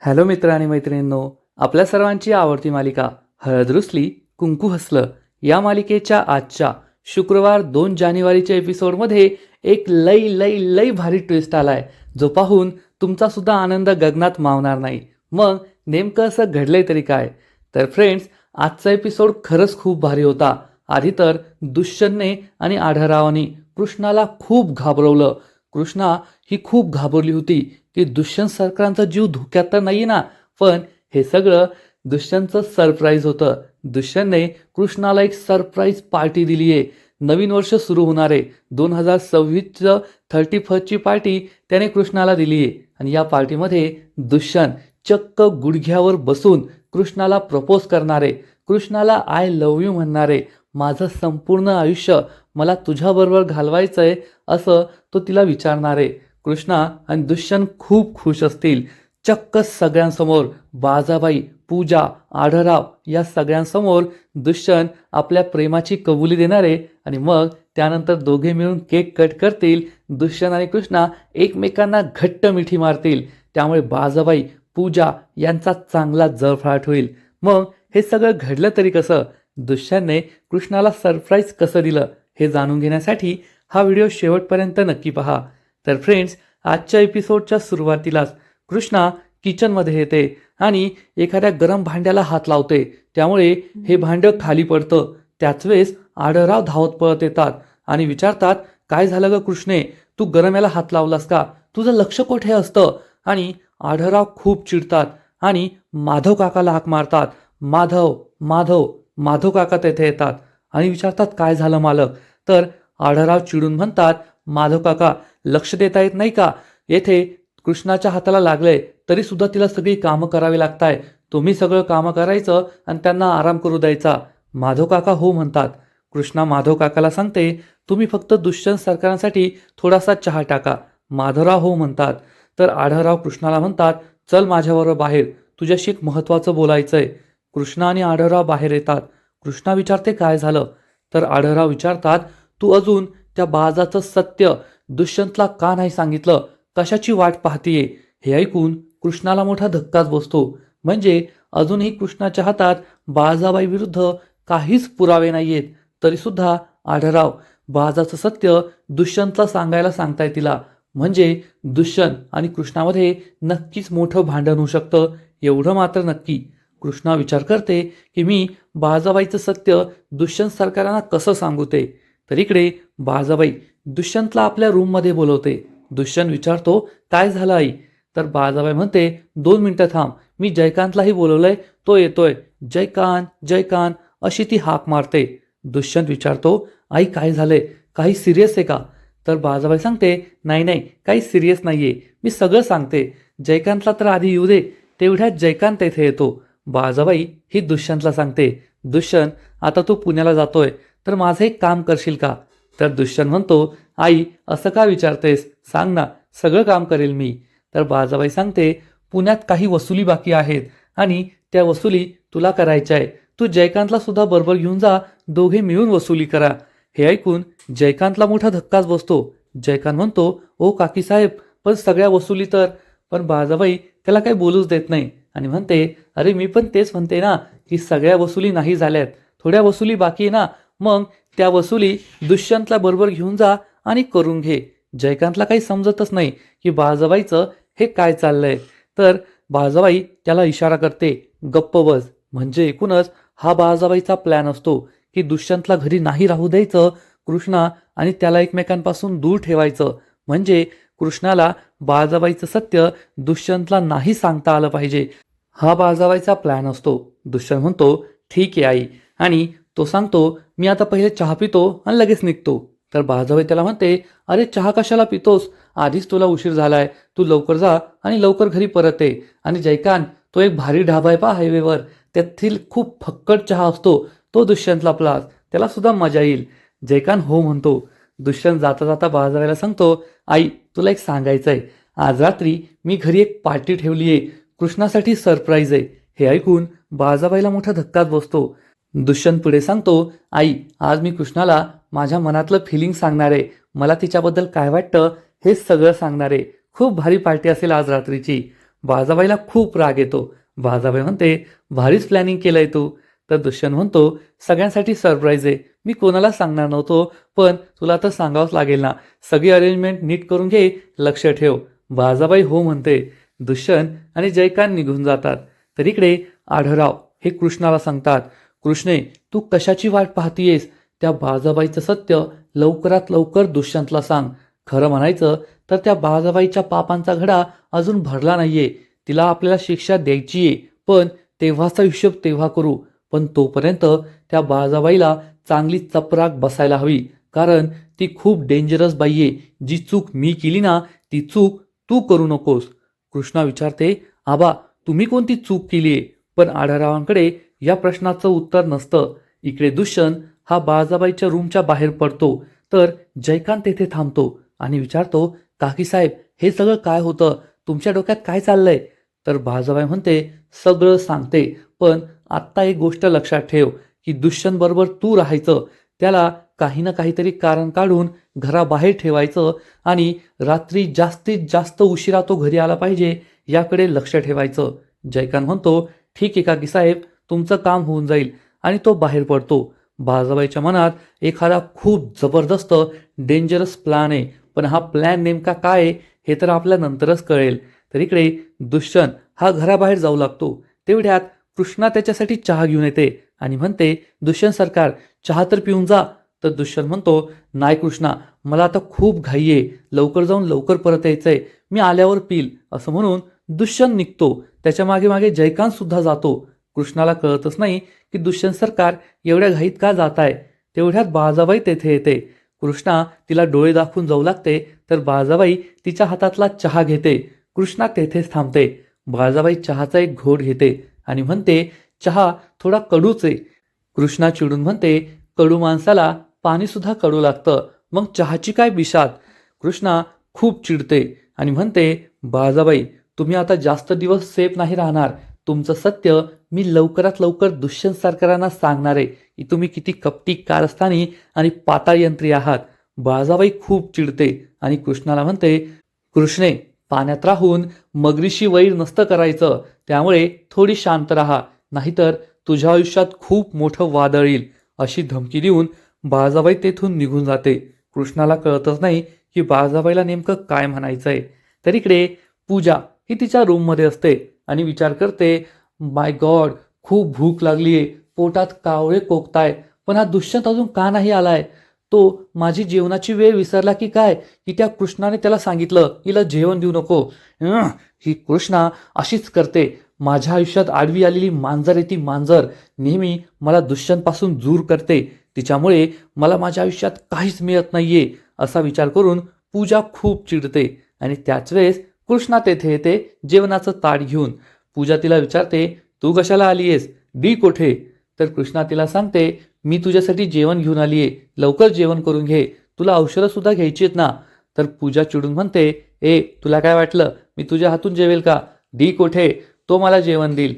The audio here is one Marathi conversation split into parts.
हॅलो मित्र आणि मैत्रिणींनो, आपल्या सर्वांची आवडती मालिका हळद रुसली कुंकू हसलं या मालिकेच्या आजच्या शुक्रवार 2 जानेवारीच्या एपिसोडमध्ये एक लई लई लई भारी ट्विस्ट आलाय, जो पाहून तुमचा सुद्धा आनंद गगनात मावणार नाही. मग नेमकं असं घडलंय तरी काय? तर फ्रेंड्स, आजचा एपिसोड खरंच खूप भारी होता. आधी तर दुष्यंतने आणि आढळरावांनी कृष्णाला खूप घाबरवलं. कृष्णा ही खूप घाबरली होती की दुष्यंत सरकारांचा जीव धोक्यात तर नाही ना. पण हे सगळं दुष्यंतचं सरप्राईज होतं. दुष्यंतने कृष्णाला एक सरप्राईज पार्टी दिली आहे. नवीन वर्ष सुरू होणार आहे. 2026चं 31ची पार्टी त्याने कृष्णाला दिली आहे. आणि या पार्टीमध्ये दुष्यंत चक्क गुडघ्यावर बसून कृष्णाला प्रपोज करणार आहे. कृष्णाला आय लव्ह यू म्हणणार आहे. माझं संपूर्ण आयुष्य मला तुझ्याबरोबर घालवायचं आहे असं तो तिला विचारणार आहे. कृष्णा आणि दुष्यंत खूप खुश असतील. चक्क सगळ्यांसमोर बाजाबाई, पूजा, आढळराव या सगळ्यांसमोर दुष्यंत आपल्या प्रेमाची कबुली देणार आहे. आणि मग त्यानंतर दोघे मिळून केक कट करतील. दुष्यंत आणि कृष्णा एकमेकांना घट्ट मिठी मारतील. त्यामुळे बाजाबाई, पूजा यांचा चांगला जळफळाट होईल. मग हे सगळं घडलं तरी कसं? दुष्यंतने कृष्णाला सरप्राईज कसं दिलं हे जाणून घेण्यासाठी हा व्हिडिओ शेवटपर्यंत नक्की पहा. तर फ्रेंड्स, आजच्या एपिसोडच्या सुरुवातीलाच कृष्णा किचनमध्ये येते आणि एखाद्या गरम भांड्याला हात लावते. त्यामुळे हे भांडं खाली पडतं. त्याच वेळेस आढळराव धावत पळत येतात आणि विचारतात, काय झालं ग कृष्णे, तू गरम याला हात लावलास का? तुझं लक्ष कुठे असतं? आणि आढळराव खूप चिडतात आणि माधव काकाला हाक मारतात. माधव माधव माधव काका तेथे येतात आणि विचारतात, काय झालं मालक? तर आढळराव चिडून म्हणतात, माधव काका, लक्ष देता येत नाही का? येथे कृष्णाच्या हाताला लागलंय तरी सुद्धा तिला सगळी कामं करावी लागताय. तुम्ही सगळं कामं करायचं आणि त्यांना आराम करू द्यायचा. माधव काका हो म्हणतात. कृष्णा माधव काकाला सांगते, तुम्ही फक्त दुष्यंत सरकारांसाठी थोडासा चहा टाका. माधवराव हो म्हणतात. तर आढळराव कृष्णाला म्हणतात, चल माझ्याबरोबर बाहेर, तुझ्याशी एक महत्त्वाचं बोलायचंय. कृष्णा आणि आढळराव बाहेर येतात. कृष्णा विचारते, काय झालं? तर आढळराव विचारतात, तू अजून त्या बाजाचं सत्य दुष्यंतला का नाही सांगितलं? कशाची वाट पाहतीये? हे ऐकून कृष्णाला मोठा धक्काच बसतो. म्हणजे अजूनही कृष्णाच्या हातात बाजाबाई विरुद्ध काहीच पुरावे नाहीयेत. तरी सुद्धा आढळराव बाजाचं सत्य दुष्यंतला सांगायला सांगताय तिला. म्हणजे दुष्यंत आणि कृष्णामध्ये नक्कीच मोठं भांडण होऊ शकतं, एवढं मात्र नक्की. कृष्णा विचार करते की मी बाजाबाईचं सत्य दुष्यंत सरकारांना कसं सांगू ते. तर इकडे बाजाबाई दुष्यंतला आपल्या रूममध्ये बोलवते. दुष्यंत विचारतो, काय झालं आई? तर बाजाबाई म्हणते, 2 मिनिटं थांब, मी जयकांतलाही बोलवलंय, तो येतोय. जयकांत जयकांत अशी ती हाक मारते. दुष्यंत विचारतो, आई काय झालंय? काही सिरियस आहे का? तर बाजाबाई सांगते, नाही नाही, काही सिरियस नाहीये, मी सगळं सांगते. जयकांतला तर आधी येऊ दे, तेवढ्यात जयकांत येथे येतो. बाजाबाई ही दुष्यंतला सांगते, दुष्यंत, आता तू पुण्याला जातोय तर माझं एक काम करशील का? तर दुष्यंत म्हणतो, आई असं का विचारतेस? सांग ना, सगळं काम करेल मी. तर बाजाबाई सांगते, पुण्यात काही वसुली बाकी आहेत आणि त्या वसुली तुला करायच्या आहे. तू जयकांतला सुद्धा बरोबर घेऊन जा, दोघे मिळून वसुली करा. हे ऐकून जयकांतला मोठा धक्काच बसतो. जयकांत म्हणतो, ओ काकीसाहेब, पण सगळ्या वसुली तर. पण बाजाबाई त्याला काही बोलूच देत नाही आणि म्हणते, अरे मी पण तेच म्हणते ना की सगळ्या वसुली नाही झाल्यात, थोड्या वसुली बाकी आहे ना. मग त्या वसुली दुष्यंतला बरोबर घेऊन जा आणि करून घे. जयकांतला काही समजतच नाही की बाजाबाईचं हे काय चाललंय. तर बाजाबाई त्याला इशारा करते, गप्प बस. म्हणजे एकूणच हा बाजाबाईचा प्लॅन असतो की दुष्यंतला घरी नाही राहू द्यायचं, कृष्णा आणि त्याला एकमेकांपासून दूर ठेवायचं. म्हणजे कृष्णाला बाजाबाईचं सत्य दुष्यंतला नाही सांगता आलं पाहिजे, हा बाजाबाईचा प्लॅन असतो. दुष्यंत म्हणतो, ठीक आहे आई. आणि तो सांगतो, मी आता पहिले चहा पितो आणि लगेच निघतो. तर बाजाबाई त्याला म्हणते, अरे चहा कशाला पितोस? आधीच तुला उशीर झालाय, तू लवकर जा आणि लवकर घरी परत ये. आणि जयकांत, तो एक भारी ढाबा आहे पा हायवेवर, त्यातील खूप फक्कट चहा असतो, तो दुष्यंतला प्लास, त्याला सुद्धा मजा येईल. जयकांत हो म्हणतो. दुष्यंत जाता जाता बाजाबाईला सांगतो, आई तुला एक सांगायचं आहे, आज रात्री मी घरी एक पार्टी ठेवली आहे, कृष्णासाठी सरप्राईज आहे. हे ऐकून बाजाबाईला मोठा धक्काच बसतो. दुष्यंत पुढे सांगतो, आई आज मी कृष्णाला माझ्या मनातलं फिलिंग सांगणार आहे, मला तिच्याबद्दल काय वाटतं हे सगळं सांगणार आहे. खूप भारी पार्टी असेल आज रात्रीची. बाळजाबाईला खूप राग येतो. बाळजाबाई म्हणते, भारीच प्लॅनिंग केलंय तू. तर दुष्यंत म्हणतो, सगळ्यांसाठी सरप्राईज आहे. मी कोणाला सांगणार नव्हतो, पण तुला तर सांगावंच लागेल ना. सगळी अरेंजमेंट नीट करून घे, लक्ष ठेव. बाळजाबाई हो म्हणते. दुष्यंत आणि जयकांत निघून जातात. तर इकडे आढळराव हे कृष्णाला सांगतात, कृष्णे, तू कशाची वाट पाहतीयेस? त्या बाळजाबाईचं सत्य लवकरात लवकर दुष्यंतला सांग. खरं म्हणायचं तर त्या बाळजाबाईच्या पापांचा घडा अजून भरला नाहीये. तिला आपल्याला शिक्षा द्यायची आहे, पण तेव्हाचा हिशोब तेव्हा करू. पण तोपर्यंत त्या बाळजाबाईला चांगली चपराक बसायला हवी, कारण ती खूप डेंजरस बाई आहे. जी चूक मी केली ना, ती चूक तू करू नकोस. कृष्णा विचारते, आबा तुम्ही कोणती चूक केली आहे? पण आढळरावांकडे या प्रश्नाचं उत्तर नसतं. इकडे दुष्यंत हा बाळजाबाईच्या रूमच्या बाहेर पडतो, तर जयकांत तेथे थांबतो आणि विचारतो, काकी साहेब, हे सगळं काय होतं? तुमच्या डोक्यात काय चाललंय? तर बाळजाबाई म्हणते, सगळं सांगते, पण आत्ता एक गोष्ट लक्षात ठेव की दुष्यंत बरोबर तू राहायचं. त्याला काही ना काहीतरी कारण काढून घराबाहेर ठेवायचं आणि रात्री जास्तीत जास्त उशिरा तो घरी आला पाहिजे याकडे लक्ष ठेवायचं. जयकांत म्हणतो, ठीक आहे काकी साहेब, तुमचं काम होऊन जाईल. आणि तो बाहेर पडतो. बाळजाबाईच्या मनात एखादा खूप जबरदस्त डेंजरस प्लॅन आहे, पण हा प्लॅन नेमका काय आहे हे तर आपल्या नंतरच कळेल. तर इकडे दुष्यंत हा घराबाहेर जाऊ लागतो. तेवढ्यात कृष्णा त्याच्यासाठी चहा घेऊन येते आणि म्हणते, दुष्यंत सरकार, चहा तर पिऊन जा. तर दुष्यंत म्हणतो, नाही कृष्णा, मला आता खूप घाई आहे, लवकर जाऊन लवकर परत यायचंय, मी आल्यावर पिल. असं म्हणून दुष्यंत निघतो. त्याच्या मागे मागे जयकांत सुद्धा जातो. कृष्णाला कळतच नाही की दुष्यंत सरकार एवढ्या घाईत का जात आहे. तेवढ्यात बाळजाबाई तेथे येते. कृष्णा तिला डोळे दाखवून जाऊ लागते, तर बाळजाबाई तिच्या हातातला चहा घेते. कृष्णा तेथेच थांबते. बाळजाबाई चहाचा एक घोट घेते आणि म्हणते, चहा थोडा कडूच आहे. कृष्णा चिडून म्हणते, कडू माणसाला पाणी सुद्धा कडू लागतं, मग चहाची काय बिशात. कृष्णा खूप चिडते आणि म्हणते, बाळजाबाई, तुम्ही आता जास्त दिवस सेफ नाही राहणार. तुमचं सत्य मी लवकरात लवकर दुष्यंत सरकारांना सांगणार आहे की तुम्ही किती कपटी, कारस्थानी आणि पाताळ यंत्री आहात. बाळजाबाई खूप चिडते आणि कृष्णाला म्हणते, कृष्णे, पाण्यात राहून मगरीशी वैर नसतं करायचं, त्यामुळे थोडी शांत राहा, नाहीतर तुझ्या आयुष्यात खूप मोठं वादळ येईल. अशी धमकी देऊन बाळजाबाई तेथून निघून जाते. कृष्णाला कळतच नाही की बाळजाबाईला नेमकं काय म्हणायचंय. तर इकडे पूजा ही तिच्या रूममध्ये असते आणि विचार करते, माय गॉड, खूप भूक लागलीये, पोटात कावळे कोकताय, पण हा दुष्यंत अजून का नाही आलाय? तो माझी जेवणाची वेळ विसरला की काय, की त्या कृष्णाने त्याला सांगितलं हिला जेवण देऊ नको. ही कृष्णा अशीच करते. माझ्या आयुष्यात आडवी आलेली मांजर आहे ती मांजर. नेहमी मला दुष्यंतपासून दूर करते. तिच्यामुळे मला माझ्या आयुष्यात काहीच मिळत नाहीये. असा विचार करून पूजा खूप चिडते आणि त्याच वेळेस कृष्णा तेथे येते जेवणाचं ताट घेऊन. पूजा तिला विचारते, तू कशाला आलीयेस? डी कोठे? तर कृष्णा तिला सांगते, मी तुझ्यासाठी जेवण घेऊन आलीये, लवकर जेवण करून घे, तुला औषधं सुद्धा घ्यायची आहेत ना. तर पूजा चिडून म्हणते, ए, तुला काय वाटलं मी तुझ्या हातून जेवेल का? डी कोठे? तो मला जेवण देईल.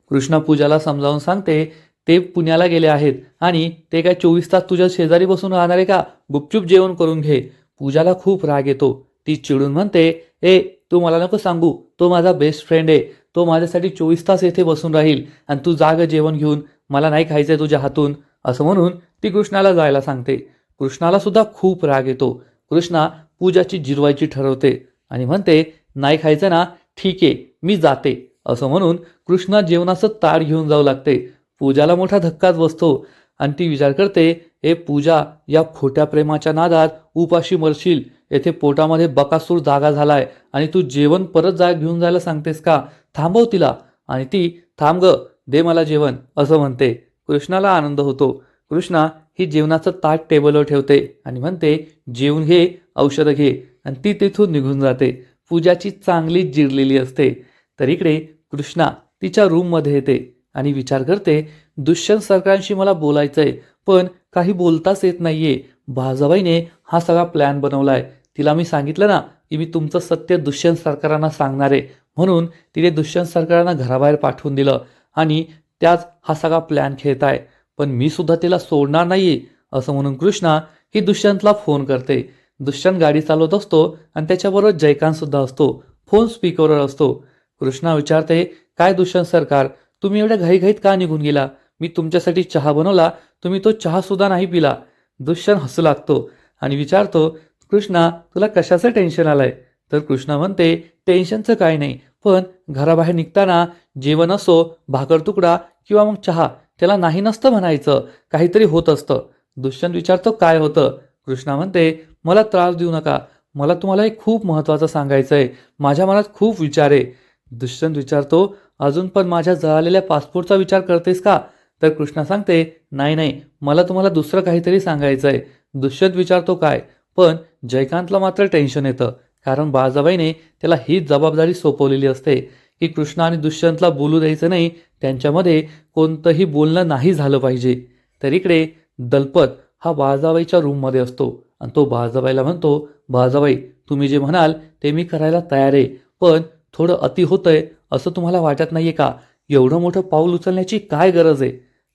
कृष्णा पूजाला समजावून सांगते, ते पुण्याला गेले आहेत आणि ते काय 24 तास तुझ्या शेजारी बसून राहणार आहे का? गुपचूप जेवण करून घे. पूजाला खूप राग येतो. ती चिडून म्हणते, ए, तू मला नको सांगू, तो माझा बेस्ट फ्रेंड आहे, तो माझ्यासाठी 24 तास येथे बसून राहील आणि तू जाग जेवण घेऊन, मला नाही खायचंय तुझ्या हातून. असं म्हणून ती कृष्णाला जायला सांगते. कृष्णाला सुद्धा खूप राग येतो. कृष्णा पूजाची जिरवायची ठरवते आणि म्हणते, नाही खायचं ना, ठीक आहे, मी जाते. असं म्हणून कृष्णा जेवणाचं ताट घेऊन जाऊ लागते. पूजाला मोठा धक्काच बसतो आणि ती विचार करते, ए पूजा, या खोट्या प्रेमाच्या नादात उपाशी मरशील. येथे पोटामध्ये बकासूर जागा झालाय आणि तू जेवण परत घेऊन जायला सांगतेस का? थांबव तिला. आणि ती, थांब ग, दे मला जेवण, असं म्हणते. कृष्णाला आनंद होतो. कृष्णा ही जेवणाचं ताट टेबलवर ठेवते आणि म्हणते, जेवून घे, औषधं घे, आणि ती तिथून निघून जाते. पूजाची चांगलीच जिरलेली असते. तर इकडे कृष्णा तिच्या रूममध्ये येते आणि विचार करते, दुष्यंत सरकारांशी मला बोलायचंय, पण काही बोलताच येत नाहीये. बाळजाबाईने हा सगळा प्लॅन बनवलाय. तिला मी सांगितलं ना की मी तुमचं सत्य दुष्यंत सरकारांना सांगणार आहे, म्हणून तिने दुष्यंत सरकारांना घराबाहेर पाठवून दिलं आणि त्याच हा सगळा प्लॅन खेळताय. पण मी सुद्धा तिला सोडणार नाहीये. असं म्हणून कृष्णा ही दुष्यंतला फोन करते. दुष्यंत गाडी चालवत असतो आणि त्याच्याबरोबर जयकांत सुद्धा असतो. फोन स्पीकरवर असतो. कृष्णा विचारते, काय दुष्यंत सरकार, तुम्ही एवढ्या घाईघाईत का निघून गेला? मी तुमच्यासाठी चहा बनवला, तुम्ही तो चहा सुद्धा नाही पिला. दुष्यंत हसू लागतो आणि विचारतो, कृष्णा तुला कशाचं टेन्शन आलंय? तर कृष्णा म्हणते, टेन्शनचं काय नाही, पण घराबाहेर निघताना जेवण असो, भाकर तुकडा किंवा मग चहा, त्याला नाही नसतं म्हणायचं, काहीतरी होत असतं. दुष्यंत विचारतो, काय होतं? कृष्णा म्हणते, मला त्रास देऊ नका, मला तुम्हाला एक खूप महत्त्वाचं सांगायचं आहे, माझ्या मनात खूप विचार आहे. दुष्यंत विचारतो, अजून पण माझ्या जळालेल्या पासपोर्टचा विचार करतेस का? तर कृष्णा सांगते, नाही नाही, मला तुम्हाला दुसरं काहीतरी सांगायचं आहे. दुष्यंत विचारतो, काय? पण जयकांतला मात्र टेन्शन येतं, कारण बाळजाबाईने त्याला हीच जबाबदारी सोपवलेली असते की कृष्णा आणि दुष्यंतला बोलू द्यायचं नाही, त्यांच्यामध्ये कोणतंही बोलणं नाही झालं पाहिजे. तर इकडे दलपत हा बाळजाबाईच्या रूममध्ये असतो आणि तो बाळजाबाईला म्हणतो, बाळजाबाई तुम्ही जे म्हणाल ते मी करायला तयार आहे, पण थोडं अति होतंय असं तुम्हाला वाटत नाहीये का? एवढं मोठं पाऊल उचलण्याची काय गरज आहे?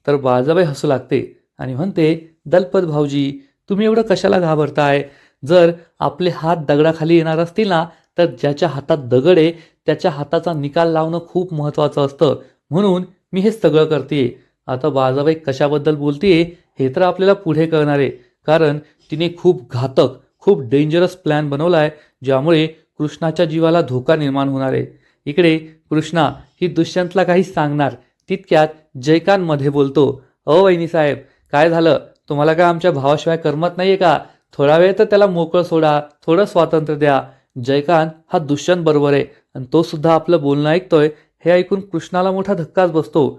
तर बाळजाबाई हसू लागते आणि म्हणते, दलपत भाऊजी तुम्ही एवढं कशाला घाबरताय? जर आपले हात दगडाखाली येणार असतील ना, तर ज्याच्या हातात दगड आहे त्याच्या हाताचा निकाल लावणं खूप महत्त्वाचं असतं, म्हणून मी हे सगळं करते. आता बाळजाबाई कशाबद्दल बोलतीये हे तर आपल्याला पुढे कळणार आहे, कारण तिने खूप घातक, खूप डेंजरस प्लॅन बनवलाय, ज्यामुळे कृष्णाच्या जीवाला धोका निर्माण होणार आहे. इकडे कृष्णा ही दुष्यंतला काही सांगणार तितक्यात जयकांतमध्ये बोलतो, वहिनीसाहेब काय झालं? तुम्हाला काय आमच्या भावाशिवाय करमत नाहीये का? थोडा वेळ तर त्याला मोकळं सोडा, थोडं स्वातंत्र्य द्या. जयकांत हा दुष्यंत बरोबर आहे आणि तो सुद्धा आपलं बोलणं ऐकतोय हे ऐकून कृष्णाला मोठा धक्काच बसतो.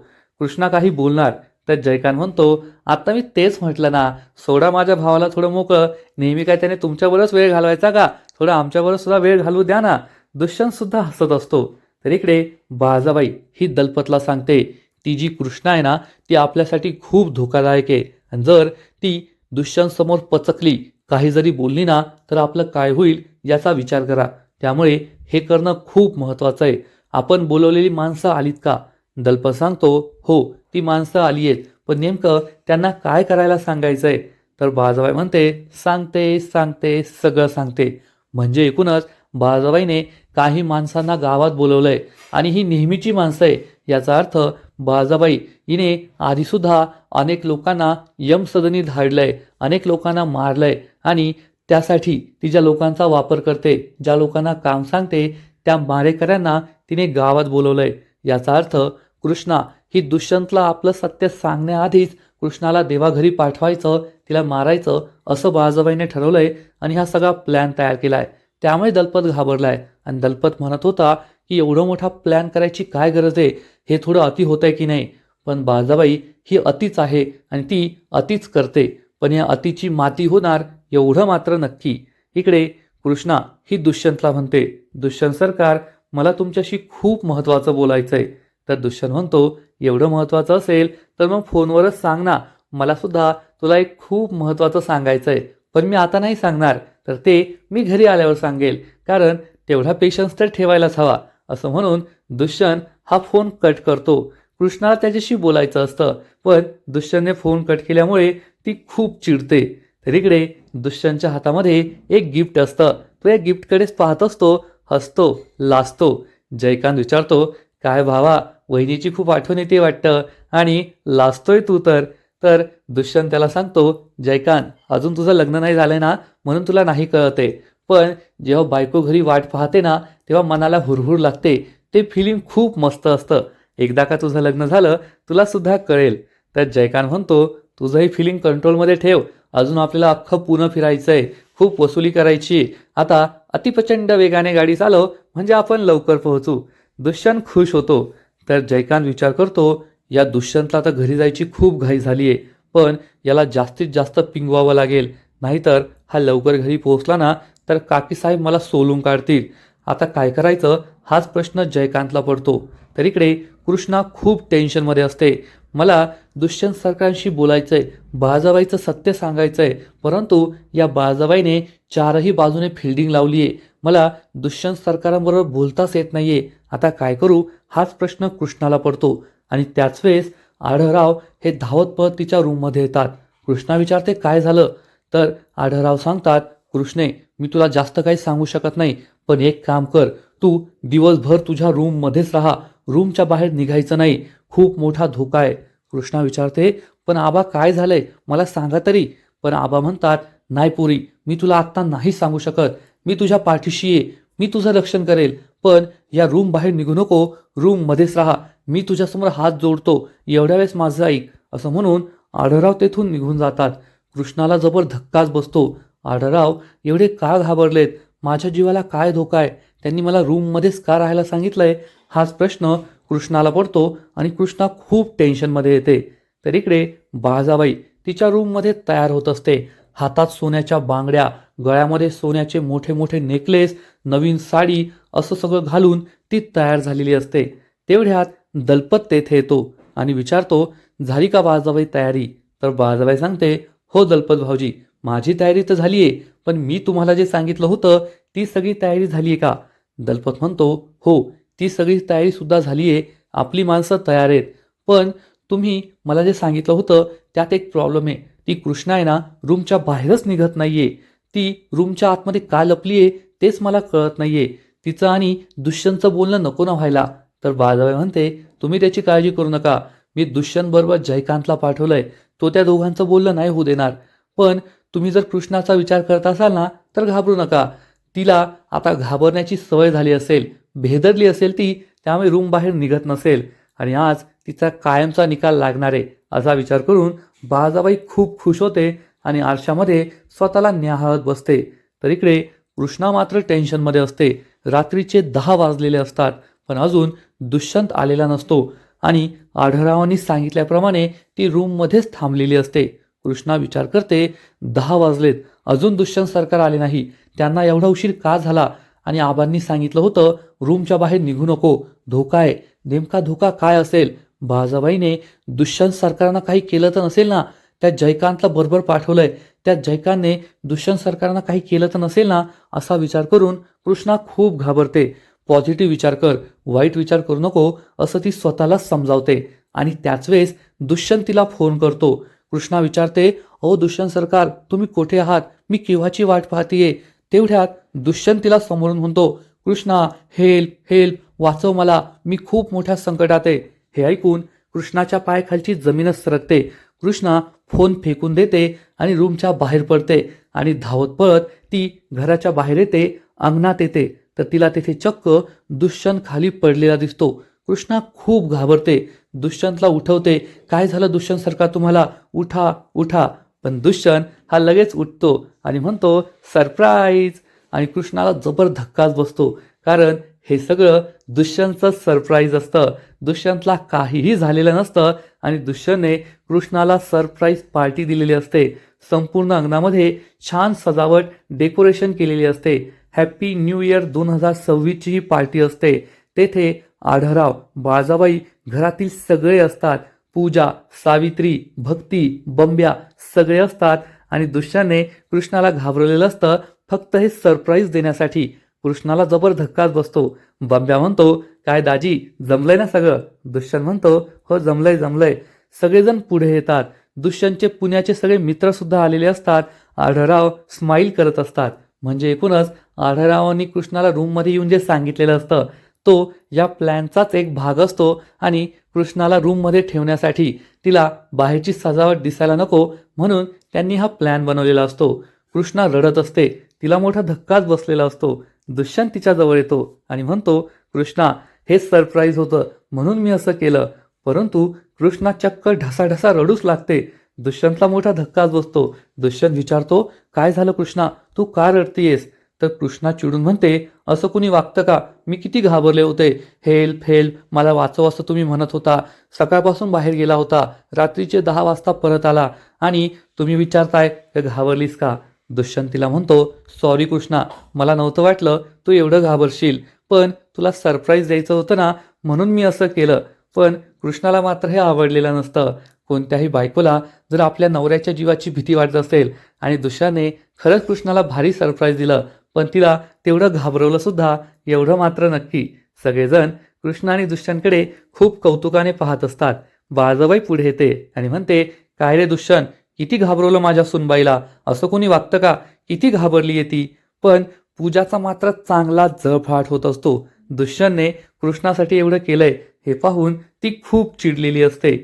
कृष्णा काही बोलणार तर जयकांत म्हणतो, आता मी तेच म्हटलं ना, सोडा माझ्या भावाला थोडं मोकळं, नेहमी काय त्याने तुमच्याबरोबरच वेळ घालवायचा का? थोडं आमच्याबरोबर सुद्धा वेळ घालवू द्या ना. दुष्यंत सुद्धा हसत असतो. तर इकडे बाळजाबाई ही दलपतला सांगते, ती जी कृष्णा आहे ना, ती आपल्यासाठी खूप धोकादायक आहे आणि जर ती दुष्यंत समोर पचकली, काही जरी बोलली ना, तर आपलं काय होईल याचा विचार करा. त्यामुळे हे करणं खूप महत्त्वाचं आहे. आपण बोलवलेली माणसं आलीत का? दलपत सांगतो, हो ती माणसं आली आहेत, पण नेमकं त्यांना काय करायला सांगायचंय? तर बाळजाबाई म्हणते, सांगते सांगते सगळं सांगते. म्हणजे एकूणच बाळजाबाईने काही माणसांना गावात बोलवलंय आणि ही नेहमीची माणसं आहे. याचा अर्थ बाळजाबाई हिने आधीसुद्धा अनेक लोकांना यमसदनी धाडलंय, अनेक लोकांना मारलंय आणि त्यासाठी ती ज्या लोकांचा वापर करते, ज्या लोकांना काम सांगते, त्या मारेकऱ्यांना तिने गावात बोलवलंय. याचा अर्थ कृष्णा ही दुष्यंतला आपलं सत्य सांगण्याआधीच कृष्णाला देवाघरी पाठवायचं, तिला मारायचं असं बाळजाबाईने ठरवलंय आणि हा सगळा प्लॅन तयार केलाय. त्यामुळे दलपत घाबरलाय आणि दलपत म्हणत होता की एवढं मोठा प्लॅन करायची काय गरज आहे? हे थोडं अति होतंय की नाही? पण बाळजाबाई ही अतिच आहे आणि ती अतिच करते, पण या अतिची माती होणार एवढं मात्र नक्की. इकडे कृष्णा ही दुष्यंतला म्हणते, दुष्यंत सरकार मला तुमच्याशी खूप महत्त्वाचं बोलायचं आहे. तर दुष्यंत म्हणतो, एवढं महत्त्वाचं असेल तर मग फोनवरच सांग ना, मला सुद्धा तुला एक खूप महत्त्वाचं सांगायचं आहे, पण मी आता नाही सांगणार, तर ते मी घरी आल्यावर सांगेल, कारण तेवढा पेशन्स तर ठेवायलाच हवा. असं म्हणून दुष्यंत हा फोन कट करतो. कृष्णाला त्याच्याशी बोलायचं असतं, पण दुष्यंतने फोन कट केल्यामुळे ती खूप चिडते. तर इकडे दुष्यंतच्या हातामध्ये एक गिफ्ट असतं. तो या गिफ्टकडेच पाहत असतो, हसतो, लाजतो. जयकांत विचारतो, काय भावा, वहिनीची खूप आठवण येते वाटतं आणि लाजतोय तू तर. तर दुष्यंत त्याला सांगतो, जयकांत अजून तुझं लग्न नाही झालंय ना, म्हणून तुला नाही कळते, पण जेव्हा बायको घरी वाट पाहते ना, तेव्हा मनाला हुरहुर लागते. ते फिलिंग खूप मस्त असतं. एकदा का तुझं लग्न झालं तुला सुद्धा कळेल. तर जयकांत म्हणतो, तुझंही फिलिंग कंट्रोलमध्ये ठेव, अजून आपल्याला अख्खं पुणं फिरायचं आहे, खूप वसुली करायची. आता अतिप्रचंड वेगाने गाडी चालव, म्हणजे आपण लवकर पोहोचू. दुष्यंत खुश होतो. तर जयकांत विचार करतो, या दुष्यंतला आता घरी जायची खूप घाई झाली आहे, पण याला जास्तीत जास्त पिंगवावं लागेल, नाहीतर हा लवकर घरी पोहोचला ना, तर काकीसाहेब मला सोलून काढतील. आता काय करायचं हाच प्रश्न जयकांतला पडतो. तर इकडे कृष्णा खूप टेन्शनमध्ये असते. मला दुष्यंत सरकारांशी बोलायचंय, बाळजाबाईचं सत्य सांगायचंय, परंतु या बाळजाबाईने चारही बाजूने फिल्डिंग लावली आहे. मला दुष्यंत सरकारांबरोबर बोलताच येत नाहीये. आता काय करू हाच प्रश्न कृष्णाला पडतो. आणि त्याच वेळेस आढळराव हे धावत पळत तिच्या रूममध्ये येतात. कृष्णा विचारते, काय झालं? तर आढळराव सांगतात, कृष्णे मी तुला जास्त काही सांगू शकत नाही, पण एक काम कर, तू दिवसभर तुझ्या रूममध्येच राहा, रूमच्या बाहेर निघायचं नाही, खूप मोठा धोका आहे. कृष्णा विचारते, पण आबा काय झालंय मला सांगा तरी. पण आबा म्हणतात, नाही पुरी, मी तुला आत्ता नाही सांगू शकत. मी तुझ्या पाठीशी आहे, मी तुझं रक्षण करेल, पण या रूम बाहेर निघू नको, रूम मध्येच राहा, मी तुझ्यासमोर हात जोडतो, एवढ्या वेळेस माझं ऐक. असं म्हणून आढळराव तेथून निघून जातात. कृष्णाला जबर धक्काच बसतो. आढळराव एवढे का घाबरलेत? माझ्या जीवाला काय धोका आहे? त्यांनी मला रूममध्येच का राहायला सांगितलंय? हाच प्रश्न कृष्णाला पडतो आणि कृष्णा खूप टेन्शनमध्ये येते. तर इकडे बाळजाबाई तिच्या रूममध्ये तयार होत असते. हातात सोन्याच्या बांगड्या, गळ्यामध्ये सोन्याचे मोठे मोठे नेकलेस, नवीन साडी असं सगळं घालून ती तयार झालेली असते. तेवढ्यात दलपत तेथे येतो आणि विचारतो, झाली का बाळजाबाई तयारी? तर बाळजाबाई सांगते, हो दलपत भाऊजी, माझी तयारी तर झाली आहे, पण मी तुम्हाला जे सांगितलं होतं ती सगळी तयारी झाली आहे का? दलपत म्हणतो, हो, ती सगळी तयारी सुद्धा झाली आहे, आपली माणसं तयार आहेत. पण तुम्ही मला जे सांगितलं होतं त्यात एक प्रॉब्लेम आहे. ती कृष्णा आहे ना, रूमच्या बाहेरच निघत नाहीये. ती रूमच्या आतमध्ये का लपली आहे तेच मला कळत नाहीये. तिचं आणि दुष्यंतचं बोलणं नको ना व्हायला. तर बाळजाबाई म्हणते, तुम्ही त्याची काळजी करू नका, मी दुष्यंत बरोबर जयकांतला पाठवलंय, तो त्या दोघांचं बोलणं नाही होऊ देणार. पण तुम्ही जर कृष्णाचा विचार करत असाल ना तर घाबरू नका. तिला आता घाबरण्याची सवय झाली असेल, भेदरली असेल ती, त्यामुळे रूम बाहेर निघत नसेल आणि आज तिचा कायमचा निकाल लागणार आहे असा विचार करून बाळजाबाई खूप खुश होते आणि आरशामध्ये स्वतःला न्याहाळत बसते. तर इकडे कृष्णा मात्र टेन्शनमध्ये असते. रात्रीचे 10 वाजलेले असतात, पण अजून दुष्यंत आलेला नसतो आणि आढळरावांनी सांगितल्याप्रमाणे ती रूममध्येच थांबलेली असते. कृष्णा विचार करते, 10 वाजलेत, अजून दुष्यंत सरकार आले नाही, त्यांना एवढा उशीर का झाला? आणि आबांनी सांगितलं होतं रूमच्या बाहेर निघू नको, धोका आहे. नेमका धोका काय असेल? बाळजाबाईने दुष्यंत सरकारनं काही केलं तर नसेल ना? त्या जयकांतला बरोबर पाठवलंय, त्या जयकांतने दुष्यंत सरकारनं काही केलं तर नसेल ना? असा विचार करून कृष्णा खूप घाबरते. पॉझिटिव्ह विचार कर, वाईट विचार करू नको असं ती स्वतःलाच समजावते. आणि त्याच वेळेस दुष्यंत तिला फोन करतो. कृष्णा विचारते, अहो दुष्यंत सरकार, तुम्ही कुठे आहात? मी केव्हाची वाट पाहतीये. तेवढ्यात दुष्यंत तिला समोरून म्हणतो, कृष्णा हेल्प हेल्प, वाचव मला, मी खूप मोठ्या संकटात आहे. हे ऐकून कृष्णाच्या पायाखालची जमीनच सरकते. कृष्णा फोन फेकून देते आणि रूमच्या बाहेर पडते आणि धावत पळत ती घराच्या बाहेर येते, अंगणात येते. तर तिला तेथे चक्क दुष्यंत खाली पडलेला दिसतो. कृष्णा खूप घाबरते, दुष्यंतला उठवते, काय झालं दुष्यंत सरकार तुम्हाला? उठा उठा. पण दुष्यंत हा लगेच उठतो आणि म्हणतो, सरप्राईज. आणि कृष्णाला जबर धक्काच बसतो, कारण हे सगळं दुष्यंतचं सरप्राईज असतं. दुष्यंतला काहीही झालेलं नसतं आणि दुष्यंतने कृष्णाला सरप्राईज पार्टी दिलेली असते. संपूर्ण अंगणामध्ये छान सजावट, डेकोरेशन केलेली असते. हॅप्पी न्यू इयर 2026ची ही पार्टी असते. तेथे आढळराव, बाळजाबाई, घरातील सगळे असतात. पूजा, सावित्री, भक्ती, बंब्या सगळे असतात आणि दुष्यंतने कृष्णाला घाबरवलेलं असतं फक्त हे सरप्राईज देण्यासाठी. कृष्णाला जबर धक्काच बसतो. बंब्या म्हणतो, काय दाजी, जमलंय ना सगळं? दुष्यंत म्हणतो, हो जमलंय जमलंय. सगळेजण पुढे येतात. दुष्यंतचे पुण्याचे सगळे मित्र सुद्धा आलेले असतात. आढळराव स्माईल करत असतात. म्हणजे एकूणच आढळरावांनी कृष्णाला रूममध्ये येऊन जे सांगितलेलं असतं तो या प्लॅनचाच एक भाग असतो आणि कृष्णाला रूममध्ये ठेवण्यासाठी, तिला बाहेरची सजावट दिसायला नको म्हणून त्यांनी हा प्लॅन बनवलेला असतो. कृष्णा रडत असते, तिला मोठा धक्काच बसलेला असतो. दुष्यंत तिच्या जवळ येतो आणि म्हणतो, कृष्णा हेच सरप्राईज होतं म्हणून मी असं केलं. परंतु कृष्णा चक्क ढसाढसा रडूच लागते. दुष्यंतला मोठा धक्काच बसतो. दुष्यंत विचारतो, काय झालं कृष्णा, तू का रडतीयेस? तर कृष्णा चिडून म्हणते, असं कुणी वागतं का? मी किती घाबरले होते. हेल्प हेल्प, मला वाचव असं तुम्ही म्हणत होता. सकाळपासून बाहेर गेला होता, रात्रीचे 10 वाजता परत आला आणि तुम्ही विचारताय का घाबरलीस का? दुष्यंत तिला म्हणतो, सॉरी कृष्णा, मला नव्हतं वाटलं तू एवढं घाबरशील, पण तुला सरप्राईज द्यायचं होतं ना म्हणून मी असं केलं. पण कृष्णाला मात्र हे आवडलेलं नसतं. कोणत्याही बायकोला जर आपल्या नवऱ्याच्या जीवाची भीती वाटत असेल आणि दुसऱ्याने खरंच कृष्णाला भारी सरप्राईज दिलं पण तिला तेवढं घाबरवलं सुद्धा, एवढं मात्र नक्की. सगळेजण कृष्णा आणि दुष्यंतकडे खूप कौतुकाने पाहत असतात. बाळजाबाई पुढे येते आणि म्हणते, काय रे दुष्यंत, किती घाबरवलं माझ्या सुनबाईला, असं कोणी वागतं का? किती घाबरली ती. पण पूजाचा मात्र चांगला जळफाट होत असतो. दुष्यंतने कृष्णासाठी एवढं केलंय हे पाहून ती खूप चिडलेली असते.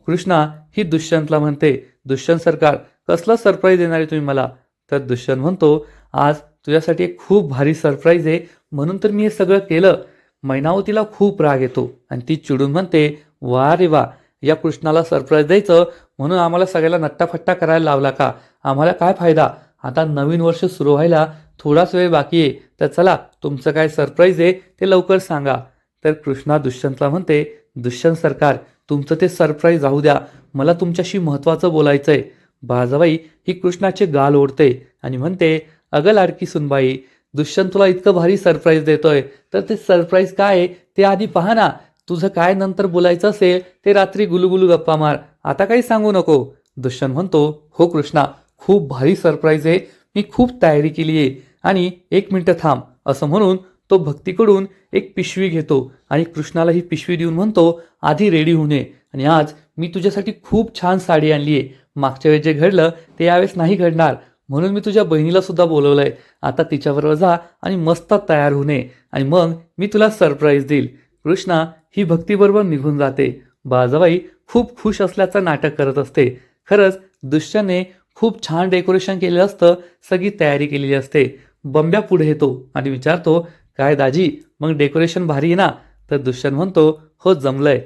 कृष्णा ही दुष्यंतला म्हणते, दुष्यंत सरकार कसलं सरप्राईज देणार आहे तुम्ही मला? तर दुष्यंत म्हणतो, आज तुझ्यासाठी एक खूप भारी सरप्राईज आहे, म्हणून तर मी हे सगळं केलं. मैनावतीला खूप राग येतो आणि ती चिडून म्हणते, वा रे वा, या कृष्णाला सरप्राईज द्यायचं म्हणून आम्हाला सगळ्याला नट्टाफट्टा करायला लावला का? आम्हाला काय फायदा? आता नवीन वर्ष सुरू व्हायला थोडाच वेळ बाकी आहे, तर चला तुमचं काय सरप्राईज आहे ते लवकर सांगा. तर कृष्णा दुष्यंतला म्हणते, दुष्यंत सरकार तुमचं ते सरप्राईज राहू द्या, मला तुमच्याशी महत्त्वाचं बोलायचं आहे. बाजाबाई ही कृष्णाचे गाल ओढते आणि म्हणते, अगं लाडकी सुनबाई, दुष्यंत तुला इतकं भारी सरप्राईज देतोय, तर ते सरप्राईज काय आहे ते आधी पहा ना. तुझं काय नंतर बोलायचं असेल ते रात्री गुलुगुलू गप्पा मार, आता काही सांगू नको. दुष्यंत म्हणतो, हो कृष्णा, खूप भारी सरप्राईज आहे, मी खूप तयारी केली आहे आणि 1 मिनिट थांब. असं म्हणून तो भक्तीकडून एक पिशवी घेतो आणि कृष्णाला ही पिशवी देऊन म्हणतो, आधी रेडी होऊन ये आणि आज मी तुझ्यासाठी खूप छान साडी आणली आहे. मागच्या वेळेस जे घडलं ते यावेळेस नाही घडणार, म्हणून मी तुझ्या बहिणीला सुद्धा बोलवलंय. आता तिच्याबरोबर जा आणि मस्त तयार होऊन ये आणि मग मी तुला सरप्राईज देईल. कृष्णा ही भक्तीबरोबर निघून जाते. बाजाबाई खूप खुश असल्याचं नाटक करत असते. खरंच दुष्यंतने खूप छान डेकोरेशन केलेलं असतं, सगळी तयारी केलेली असते. बंब्या पुढे येतो आणि विचारतो, काय दाजी, मग डेकोरेशन भारी आहे ना? तर दुष्यंत म्हणतो, हो जमलंय,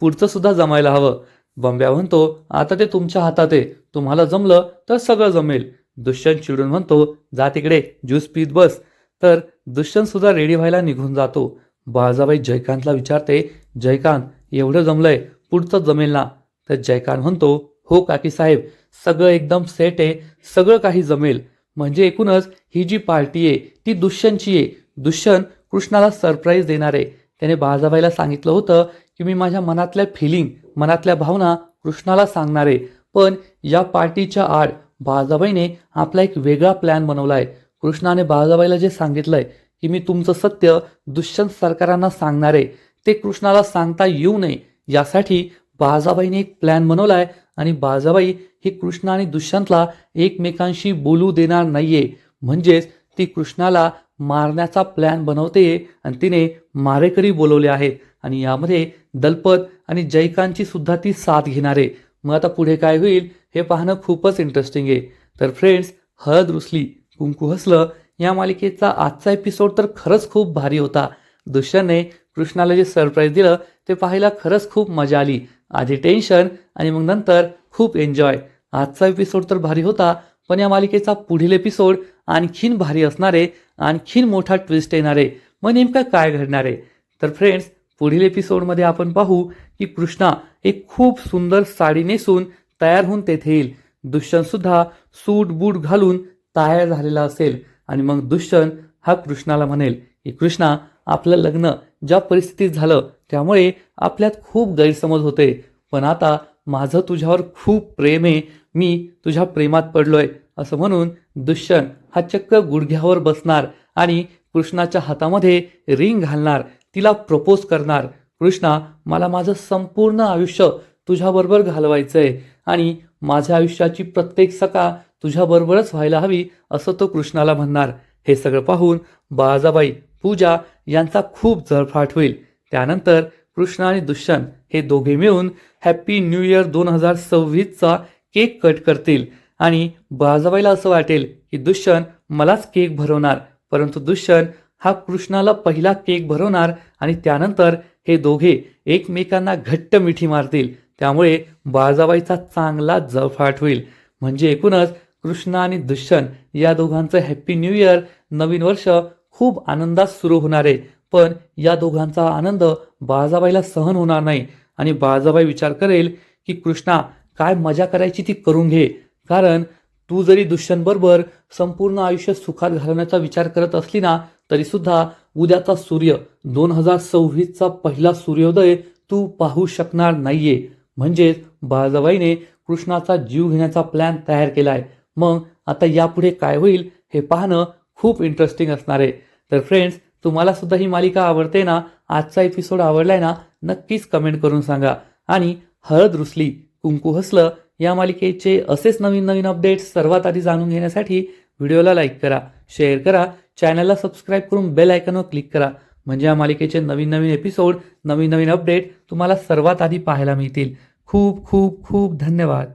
पुढचं सुद्धा जमायला हवं. बंब्या म्हणतो, आता ते तुमच्या हातात आहे, तुम्हाला जमलं तर सगळं जमेल. दुष्यंत चिडून म्हणतो, जा तिकडे ज्यूस पीत बस. तर दुष्यंत सुद्धा रेडी व्हायला निघून जातो. बाळाबाई जयकांतला विचारते, जयकांत एवढं जमलंय, पुढचं जमेल ना? तर जयकांत म्हणतो, हो काकी साहेब, सगळं एकदम सेट आहे, सगळं काही जमेल. म्हणजे एकूणच ही जी पार्टी आहे ती दुष्यंतची आहे. दुष्यंत कृष्णाला सरप्राईज देणार आहे. त्याने बाळाबाईला सांगितलं होतं की मी माझ्या मनातल्या फिलिंग, मनातल्या भावना कृष्णाला सांगणार आहे. पण या पार्टीच्या आड बाळाबाईने आपला एक वेगळा प्लॅन बनवलाय. कृष्णाने बाळाबाईला जे सांगितलंय की मी तुमचं सत्य दुष्यंत सरकारांना सांगणार आहे, ते कृष्णाला सांगता येऊ नये यासाठी बाळाबाईने एक प्लॅन बनवलाय आणि बाळाबाई ही कृष्ण आणि दुष्यंतला एकमेकांशी बोलू देणार नाहीये. म्हणजेच ती कृष्णाला मारण्याचा प्लॅन बनवते आणि तिने मारेकरी बोलवले आहेत आणि यामध्ये दलपत आणि जयकांतची सुद्धा ती साथ घेणार आहे. मग आता पुढे काय होईल हे पाहणं खूपच इंटरेस्टिंग आहे. तर फ्रेंड्स, हळद रुसली कुंकू हसलं या मालिकेचा आजचा एपिसोड तर खरंच खूप भारी होता. दुष्यंतने कृष्णाला जे सरप्राईज दिलं ते पाहायला खरंच खूप मजा आली. आधी टेन्शन आणि मग नंतर खूप एन्जॉय. आजचा एपिसोड तर भारी होता, पण या मालिकेचा पुढील एपिसोड आणखीन भारी असणार आहे, आणखीन मोठा ट्विस्ट येणार आहे. मग नेमकं काय घडणार आहे? तर फ्रेंड्स, पुढील एपिसोडमध्ये आपण पाहू की कृष्णा एक खूप सुंदर साडी नेसून तयार होऊन तेथे येईल. दुष्यंत सुद्धा सूट बूट घालून तयार झालेला असेल आणि मग दुष्यंत हा कृष्णाला म्हणेल की कृष्णा, आपलं लग्न ज्या परिस्थितीत झालं त्यामुळे आपल्यात खूप गैरसमज होते, पण आता माझं तुझ्यावर खूप प्रेम आहे, मी तुझ्या प्रेमात पडलोय. असं म्हणून दुष्यंत हा चक्क गुडघ्यावर बसणार आणि कृष्णाच्या हातामध्ये रिंग घालणार, तिला प्रपोज करणार. कृष्णा, मला माझं संपूर्ण आयुष्य तुझ्याबरोबर घालवायचंय आणि माझ्या आयुष्याची प्रत्येक सकाळ तुझ्याबरोबरच व्हायला हवी, असं तो कृष्णाला म्हणणार. हे सगळं पाहून बाळाबाई, पूजा यांचा खूप जळफाट होईल. त्यानंतर कृष्ण आणि दुष्यंत हे दोघे मिळून हॅप्पी न्यू इयर 2026चा केक कट करतील आणि बाळाबाईला असं वाटेल की दुष्यंत मलाच केक भरवणार, परंतु दुष्यंत हा कृष्णाला पहिला केक भरवणार आणि त्यानंतर हे दोघे एकमेकांना घट्ट मिठी मारतील. त्यामुळे बाळाबाईचा चांगला जळफाट होईल. म्हणजे एकूणच कृष्ण आणि दुष्यंत या दोघांचं हॅप्पी न्यू इयर, नवीन वर्ष खूप आनंदात सुरू होणार आहे. पण या दोघांचा आनंद बाळाबाईला सहन होणार नाही आणि बाळाबाई विचार करेल की कृष्णा, काय मजा करायची ती करून घे, कारण तू जरी दुष्यंतबरोबर संपूर्ण आयुष्य सुखात घालवण्याचा विचार करत असली ना, तरी सुद्धा उद्याचा सूर्य 2026चा पहिला सूर्योदय तू पाहू शकणार नाहीये. म्हणजेच बाळाबाईने कृष्णाचा जीव घेण्याचा प्लॅन तयार केलाय. मग आता यापुढे काय होईल हे पाहणं खूप इंटरेस्टिंग असणार आहे. तर फ्रेंड्स, तुम्हाला सुद्धा ही मालिका आवडते ना? आजचा एपिसोड आवडलाय ना? नक्कीच कमेंट करून सांगा. आणि हळद रुसली कुंकू हसलं या मालिकेचे असेच नवीन नवीन अपडेट्स सर्वात आधी जाणून घेण्यासाठी व्हिडिओला लाईक करा, शेअर करा, चॅनलला सबस्क्राईब करून बेल आयकॉनवर क्लिक करा, म्हणजे या मालिकेचे नवीन नवीन एपिसोड, नवीन नवीन अपडेट तुम्हाला सर्वात आधी पाहायला मिळतील. खूप खूप खूप धन्यवाद.